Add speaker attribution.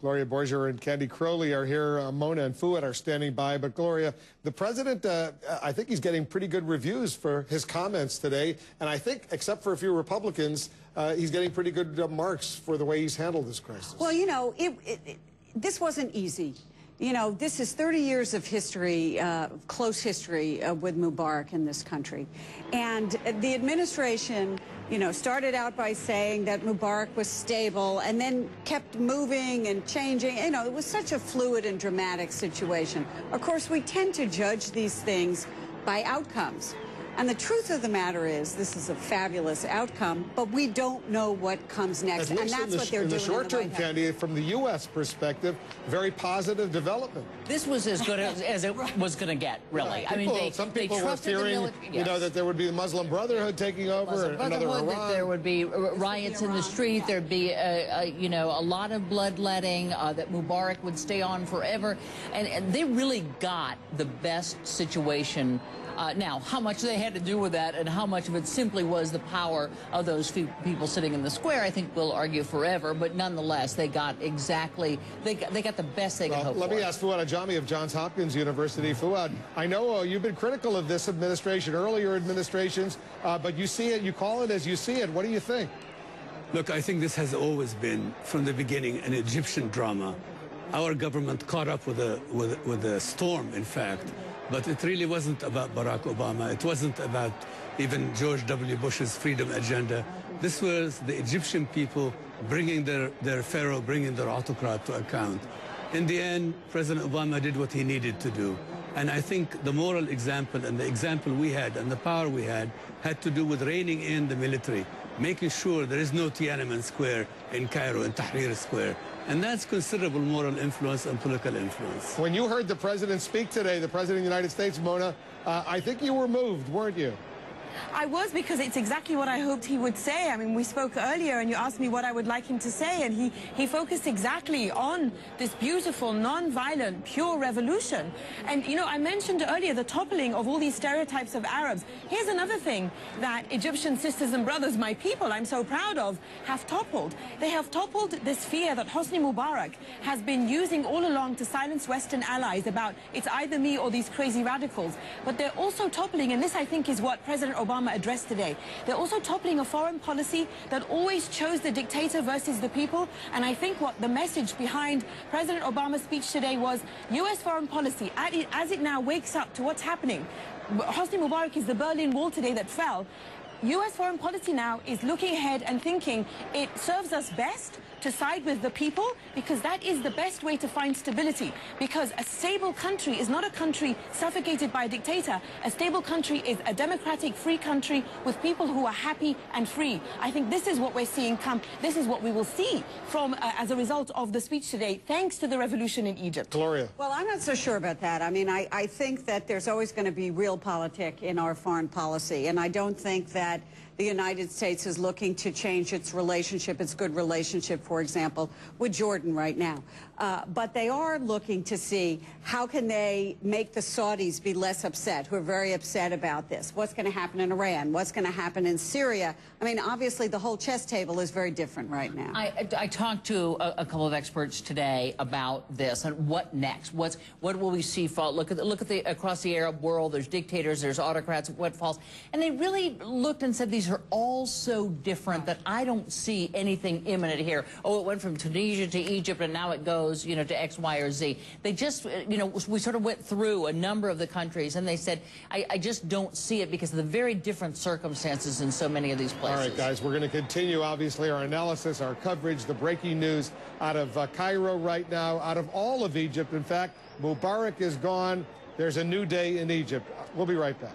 Speaker 1: Gloria Borger and Candy Crowley are here. Mona and Fuad are standing by. But Gloria, the president, I think he's getting pretty good reviews for his comments today. And I think, except for a few Republicans, he's getting pretty good marks for the way he's handled this crisis.
Speaker 2: Well, you know, this wasn't easy. You know, this is 30 years of history, close history with Mubarak in this country. And the administration, you know, started out by saying that Mubarak was stable and then kept moving and changing. You know, it was such a fluid and dramatic situation. Of course, we tend to judge these things by outcomes. And the truth of the matter is, this is a fabulous outcome, but we don't know what comes next, and that's what they're doing
Speaker 1: in the short term, Candy, from the U.S. perspective, very positive development.
Speaker 3: This was as good as it was going to get, really.
Speaker 1: Right. I mean, some people were fearing, you know, that there would be the Muslim Brotherhood taking over, another Iran.
Speaker 3: That there would be riots in the street, there'd be, you know, a lot of bloodletting, that Mubarak would stay on forever, and they really got the best situation. Now, how much they had to do with that and how much of it simply was the power of those few people sitting in the square, I think we'll argue forever. But nonetheless, they got exactly, they got the best they could hope for.
Speaker 1: Let me ask Fuad Ajami of Johns Hopkins University. Fuad, I know you've been critical of this administration, earlier administrations, but you see it, you call it as you see it. What do you think?
Speaker 4: Look, I think this has always been, from the beginning, an Egyptian drama. Our government caught up with a storm, in fact. But it really wasn't about Barack Obama. It wasn't about even George W. Bush's freedom agenda. This was the Egyptian people bringing their pharaoh, bringing their autocrat to account. In the end, President Obama did what he needed to do. And I think the moral example and the example we had and the power we had to do with reining in the military, making sure there is no Tiananmen Square in Cairo and Tahrir Square. And that's considerable moral influence and political influence.
Speaker 1: When you heard the president speak today, the president of the United States, Mona, I think you were moved, weren't you?
Speaker 5: I was, because it's exactly what I hoped he would say. I mean, we spoke earlier and you asked me what I would like him to say, and he focused exactly on this beautiful, non-violent, pure revolution. And, you know, I mentioned earlier the toppling of all these stereotypes of Arabs. Here's another thing that Egyptian sisters and brothers, my people, I'm so proud of, have toppled. They have toppled this fear that Hosni Mubarak has been using all along to silence Western allies about it's either me or these crazy radicals. But they're also toppling, and this I think is what President Obama addressed today. They're also toppling a foreign policy that always chose the dictator versus the people. And I think what the message behind President Obama's speech today was U.S. foreign policy, as it now wakes up to what's happening. Hosni Mubarak is the Berlin Wall today that fell. U.S. foreign policy now is looking ahead and thinking it serves us best to side with the people, because that is the best way to find stability. Because a stable country is not a country suffocated by a dictator. A stable country is a democratic, free country with people who are happy and free. I think this is what we're seeing come. This is what we will see from as a result of the speech today, thanks to the revolution in Egypt.
Speaker 1: Gloria.
Speaker 2: Well, I'm not so sure about that. I mean, I think that there's always going to be realpolitik in our foreign policy, and I don't think that the United States is looking to change its relationship, its good relationship, for example, with Jordan right now. But they are looking to see how can they make the Saudis be less upset, who are very upset about this. What's going to happen in Iran? What's going to happen in Syria? I mean, obviously, the whole chess table is very different right now.
Speaker 3: I talked to a couple of experts today about this and what next. What will we see fall? Look at the across the Arab world. There's dictators, there's autocrats, what falls, and they really looked and said these are all so different that I don't see anything imminent here. Oh, it went from Tunisia to Egypt and now it goes, you know, to X, Y, or Z. They just, you know, we sort of went through a number of the countries and they said, I just don't see it because of the very different circumstances in so many of these places.
Speaker 1: All right, guys, we're going to continue, obviously, our analysis, our coverage, the breaking news out of Cairo right now, out of all of Egypt. In fact, Mubarak is gone. There's a new day in Egypt. We'll be right back.